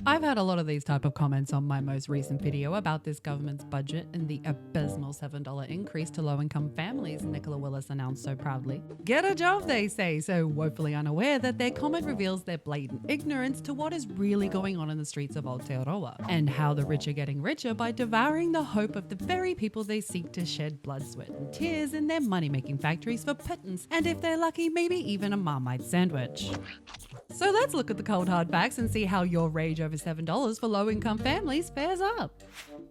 I've had a lot of these type of comments on my most recent video about this government's budget and the abysmal $7 increase to low-income families Nicola Willis announced so proudly. Get a job, they say, so woefully unaware that their comment reveals their blatant ignorance to what is really going on in the streets of Aotearoa, and how the rich are getting richer by devouring the hope of the very people they seek to shed blood, sweat and tears in their money-making factories for pittance, and if they're lucky, maybe even a Marmite sandwich. So let's look at the cold hard facts and see how your rage over $7 for low-income families fares up.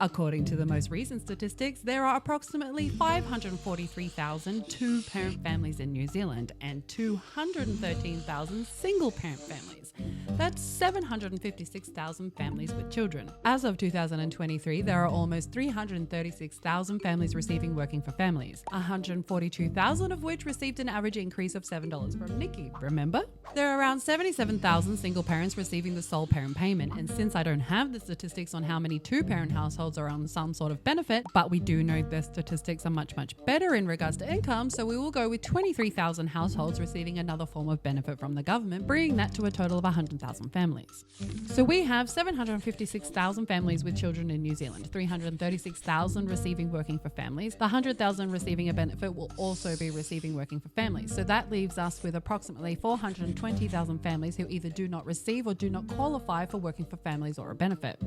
According to the most recent statistics, there are approximately 543,000 two-parent families in New Zealand and 213,000 single-parent families. That's 756,000 families with children. As of 2023, there are almost 336,000 families receiving Working for Families, 142,000 of which received an average increase of $7 from Nikki, remember? There are around 77,000 single parents receiving the sole parent payment, and since I don't have the statistics on how many two-parent households are on some sort of benefit, but we do know the statistics are much better in regards to income, so we will go with 23,000 households receiving another form of benefit from the government, bringing that to a total of 100,000 families. So we have 756,000 families with children in New Zealand, 336,000 receiving Working for Families. The 100,000 receiving a benefit will also be receiving Working for Families, so that leaves us with approximately 420,000 families who either do not receive or do not qualify for Working for Families or a benefit.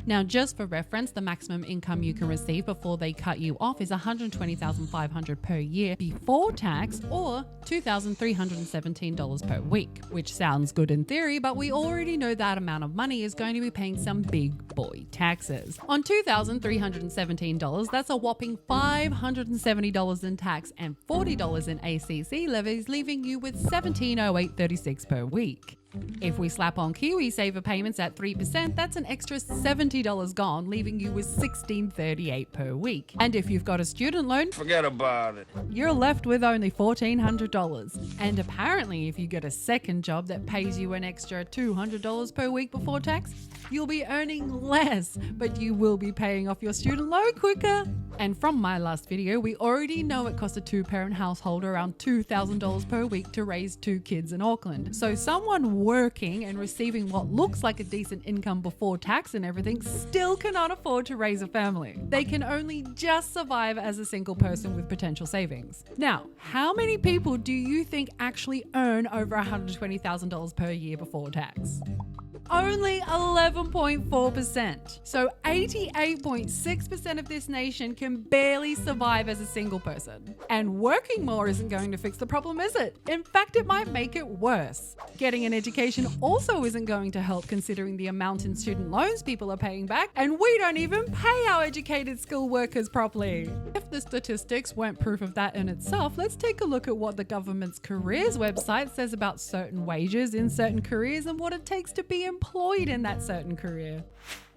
Now, just for reference, the maximum income you can receive before they cut you off is $120,500 per year before tax, or $2,317 per week, which sounds good in theory, but we already know that amount of money is going to be paying some big boy taxes. On $2,317, that's a whopping $570 in tax and $40 in ACC levies, leaving you with $1,708.36 per week. If we slap on KiwiSaver payments at 3%, that's an extra $70 gone, leaving you with $1,638 per week. And if you've got a student loan, forget about it. You're left with only $1,400. And apparently, if you get a second job that pays you an extra $200 per week before tax, you'll be earning less, but you will be paying off your student loan quicker. And from my last video, we already know it costs a two-parent household around $2,000 per week to raise two kids in Auckland. So someone working and receiving what looks like a decent income before tax and everything still cannot afford to raise a family. They can only just survive as a single person with potential savings. Now, how many people do you think actually earn over $120,000 per year before tax? Only 11.4%. So 88.6% of this nation can barely survive as a single person. And working more isn't going to fix the problem, is it? In fact, it might make it worse. Getting an education also isn't going to help, considering the amount in student loans people are paying back, and we don't even pay our educated skilled workers properly. If the statistics weren't proof of that in itself, let's take a look at what the government's careers website says about certain wages in certain careers and what it takes to be employed in that certain career.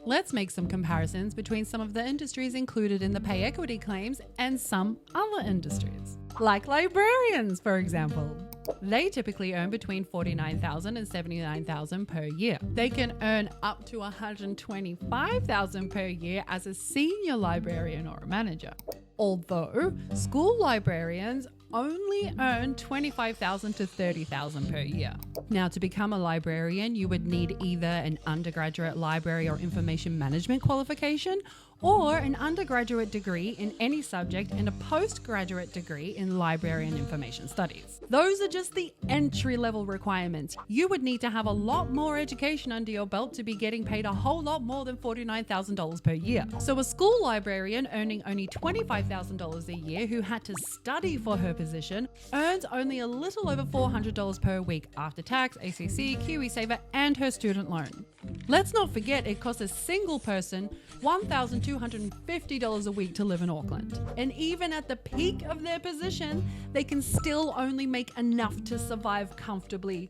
Let's make some comparisons between some of the industries included in the pay equity claims and some other industries. Like librarians, for example. They typically earn between $49,000 and $79,000 per year. They can earn up to $125,000 per year as a senior librarian or a manager. Although school librarians only earn $25,000 to $30,000 per year. Now, to become a librarian, you would need either an undergraduate library or information management qualification, or an undergraduate degree in any subject and a postgraduate degree in library and information studies. Those are just the entry-level requirements. You would need to have a lot more education under your belt to be getting paid a whole lot more than $49,000 per year. So a school librarian earning only $25,000 a year who had to study for her position earns only a little over $400 per week after tax, ACC, KiwiSaver, and her student loan. Let's not forget it costs a single person $1,250 a week to live in Auckland. And even at the peak of their position, they can still only make enough to survive comfortably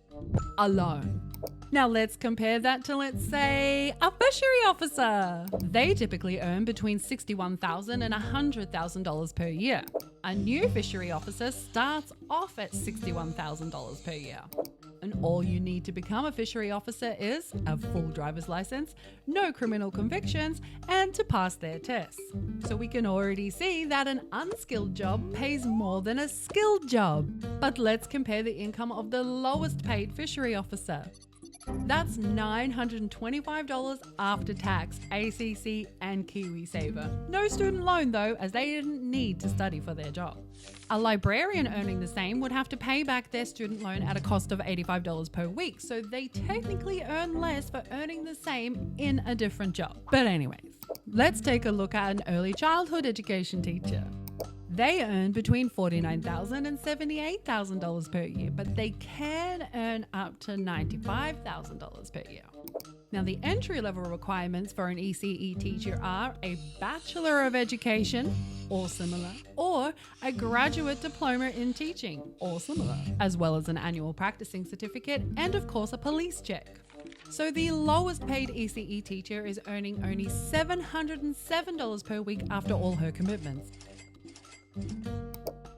alone. Now let's compare that to, let's say, a fishery officer. They typically earn between $61,000 and $100,000 per year. A new fishery officer starts off at $61,000 per year. And all you need to become a fishery officer is a full driver's license, no criminal convictions, and to pass their tests. So we can already see that an unskilled job pays more than a skilled job. But let's compare the income of the lowest paid fishery officer. That's $925 after tax, ACC and KiwiSaver. No student loan though, as they didn't need to study for their job. A librarian earning the same would have to pay back their student loan at a cost of $85 per week, so they technically earn less for earning the same in a different job. But anyways, let's take a look at an early childhood education teacher. They earn between $49,000 and $78,000 per year, but they can earn up to $95,000 per year. Now, the entry-level requirements for an ECE teacher are a Bachelor of Education or similar, or a graduate diploma in teaching or similar, as well as an annual practicing certificate and, of course, a police check. So the lowest paid ECE teacher is earning only $707 per week after all her commitments,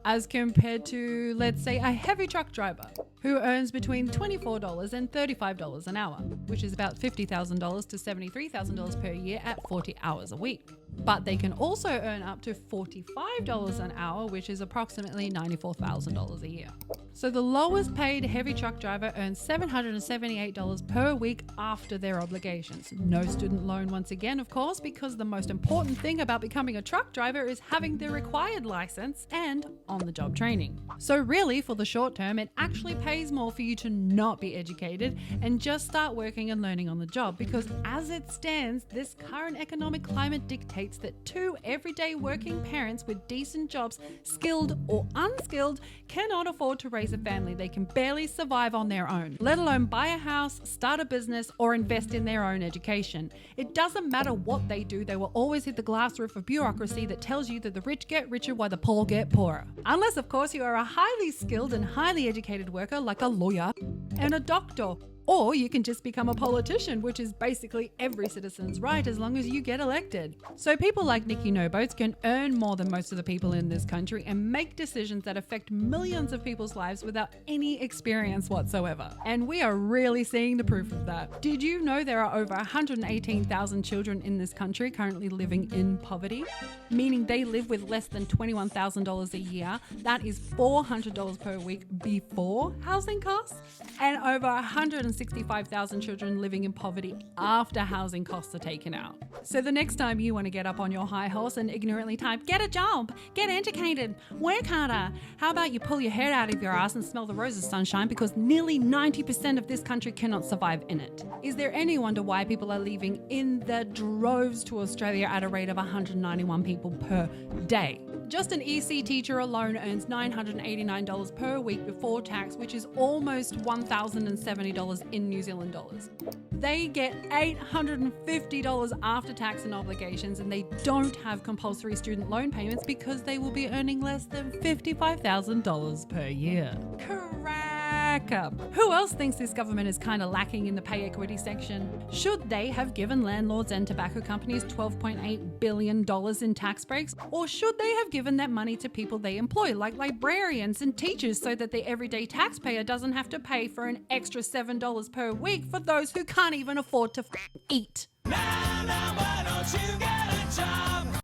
as compared to, let's say, a heavy truck driver who earns between $24 and $35 an hour, which is about $50,000 to $73,000 per year at 40 hours a week. But they can also earn up to $45 an hour, which is approximately $94,000 a year. So the lowest paid heavy truck driver earns $778 per week after their obligations. No student loan once again, of course, because the most important thing about becoming a truck driver is having the required license and on-the-job training. So really, for the short term, it actually pays more for you to not be educated and just start working and learning on the job, because as it stands, this current economic climate dictates that 2 everyday working parents with decent jobs, skilled or unskilled, cannot afford to raise a family. They can barely survive on their own, let alone buy a house, start a business, or invest in their own education. It doesn't matter what they do, they will always hit the glass roof of bureaucracy that tells you that the rich get richer while the poor get poorer. Unless, of course, you are a highly skilled and highly educated worker like a lawyer and a doctor. Or you can just become a politician, which is basically every citizen's right as long as you get elected. So people like Nikki No-Boats can earn more than most of the people in this country and make decisions that affect millions of people's lives without any experience whatsoever. And we are really seeing the proof of that. Did you know there are over 118,000 children in this country currently living in poverty? Meaning they live with less than $21,000 a year. That is $400 per week before housing costs, and over 165,000 children living in poverty after housing costs are taken out. So the next time you want to get up on your high horse and ignorantly type, "Get a job, get educated, work harder," how about you pull your head out of your ass and smell the roses, sunshine, because nearly 90% of this country cannot survive in it. Is there any wonder why people are leaving in the droves to Australia at a rate of 191 people per day? Just an EC teacher alone earns $989 per week before tax, which is almost $1,070 in New Zealand dollars. They get $850 after tax and obligations, and they don't have compulsory student loan payments because they will be earning less than $55,000 per year. Cracker! Who else thinks this government is kind of lacking in the pay equity section? Should they have given landlords and tobacco companies $12.8 billion in tax breaks? Or should they have given that money to people they employ, like librarians and teachers, so that the everyday taxpayer doesn't have to pay for an extra $7 per week for those who can't even afford to eat? Now, why don't you get a job?